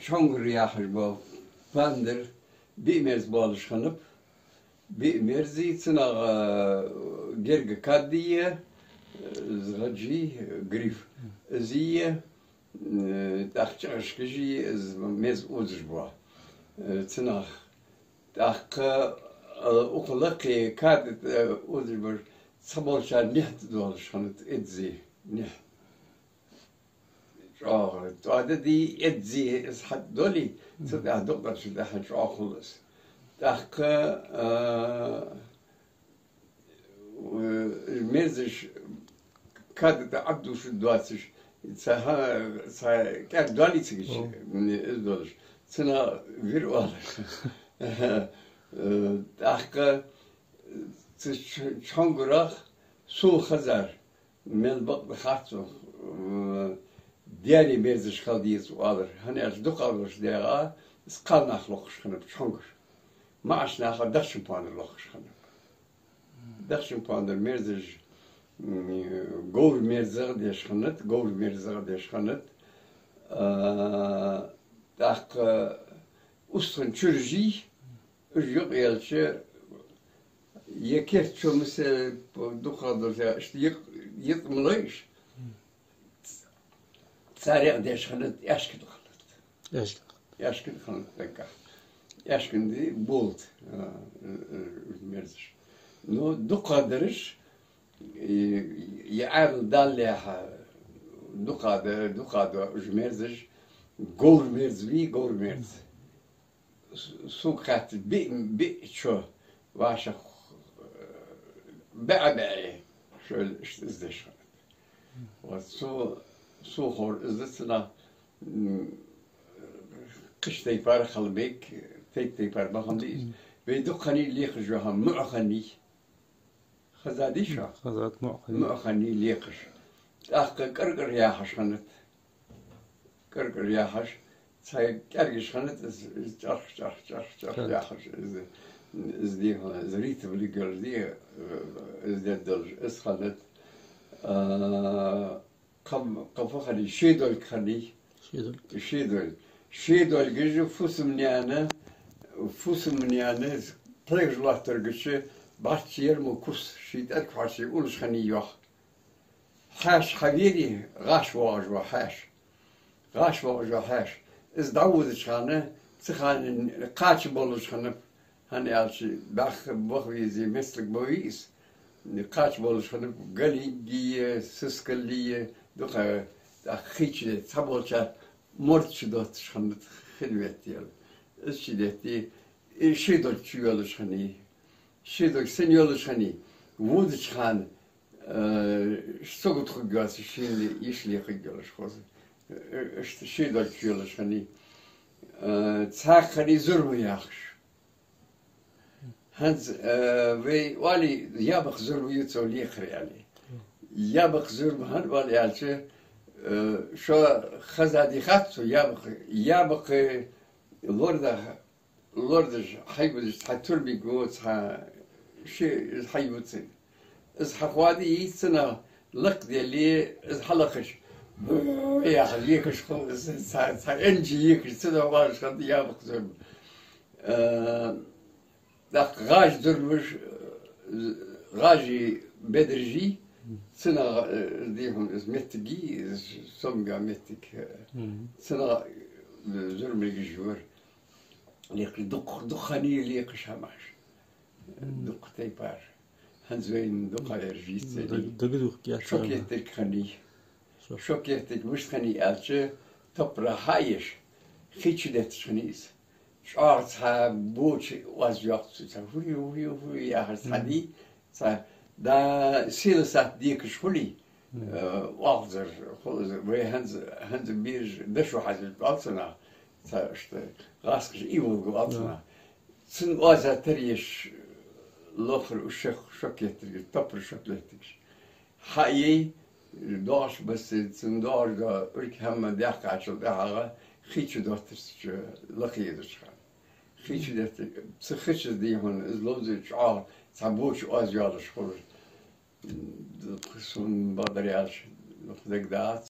Çok riyahı bu. Bandır bir mez bağışkanıp bir merzi tına gerge kaddiye zgacı grif ziye تحتاج ميز أوزجوا تناخ تاق أقلق كاد أوزجبر صبر شان نحت دول شانت إدزي نحت هذا دي إدزي حد دولي تدع دقدر شو ده حد خلص تاق ميزش كاد تعبدو شو دواتش كان دولي تيجي من الدولش سنا فيروال أحكي تشانغراخ سو خزر من بق خاطر ديالي بيزش خالديز وادر هني أصدق أدرش ديرا سقال نخلقش خنب تشانغر ما عش ناخد دخشن بان اللقش خنب دخشن بان الميزج Gol merzer deşkanıt, gol merzer deşkanıt. Tak ustun çürüji, yok elçe yeker çömse dukadır ya işte yıkmılıyış. Sarı deşkanıt, yaşkın kanıt. Yaşkın kanıt dakika. Yaşkın di bold merzer. No dukadırış. يعرض دالها دقادة جمرزج جور مرزوي جور مرز سوقات بي شو واشا بعبعي شو ازدش وسو خور ازدسنا قش تيبار خلبيك تيبار بخنديز ويدقني ليخ جوهم معخني خزادي شو؟ خزاد مؤخني ليقش أخ كركر يا حش خنت كركر يا حش ساي كركش خنت جرح يا حش دي زريت بلي قال دي دي درج اس خنت قم فخني شيدول خني شيدول جيجو فوس منيانا تريج لاتر جشي باشير مكوس شيد أكفاشي أولش خني يوخ حاش خبيري غاش واجوا حاش إز داود شخانة تخان قاتش بولش خنب هني ألشي باخ بخويزي مثلك بويس قاتش بولش خنب قليجية سسكلية دوخا خيتش تابولشا مرتش دوت شخنة خدمت ديال إز شيدتي شيدول تشيولش خني شيدك سنيولش خني وودش خان شتوقت خجاس شيل يشلي خجالش خاص شيدك شيولش خني تاخ خني زرم ياخش هنز وي والي يابخ زرم يتولي خري عليه يابخ زرم هن والي علشة شو خزادي خاتو يابخ لوردش حيبودش حتول بيجوت شيء حيبوتين إز حقوادي يسنا لق ديالي إز حلقش يا خليكش خلص إنجي يكش سنا واش خد يا بقزم دق غاج درمش غاجي بدرجي سنا ديهم إز متجي سمجا متك سنا زرمي جور ليق دخاني ليق شامش دق تيبار هنزوين دق يرجيس شوكيتك خني شوكيتك مش خني ألشة تبرا هايش خيش ده خنيس شعرتها بوش وازيوت هوي يا هرساني دا سيلسات ديك شولي واخذر خلص وي هنز بيرج دشو حاجة أصلا işte gaskış İvolgu altına sın azatır yeş lafır uşak şok ettir tapır şok ettir hayi doğaş basit sın doğarga ülk hemen dak açıl daha hiç dottir lakiyedir hiç dottir sıkıç diyhun izlozu çağ tabuç az yalış olur kısım badar yaş lafdık da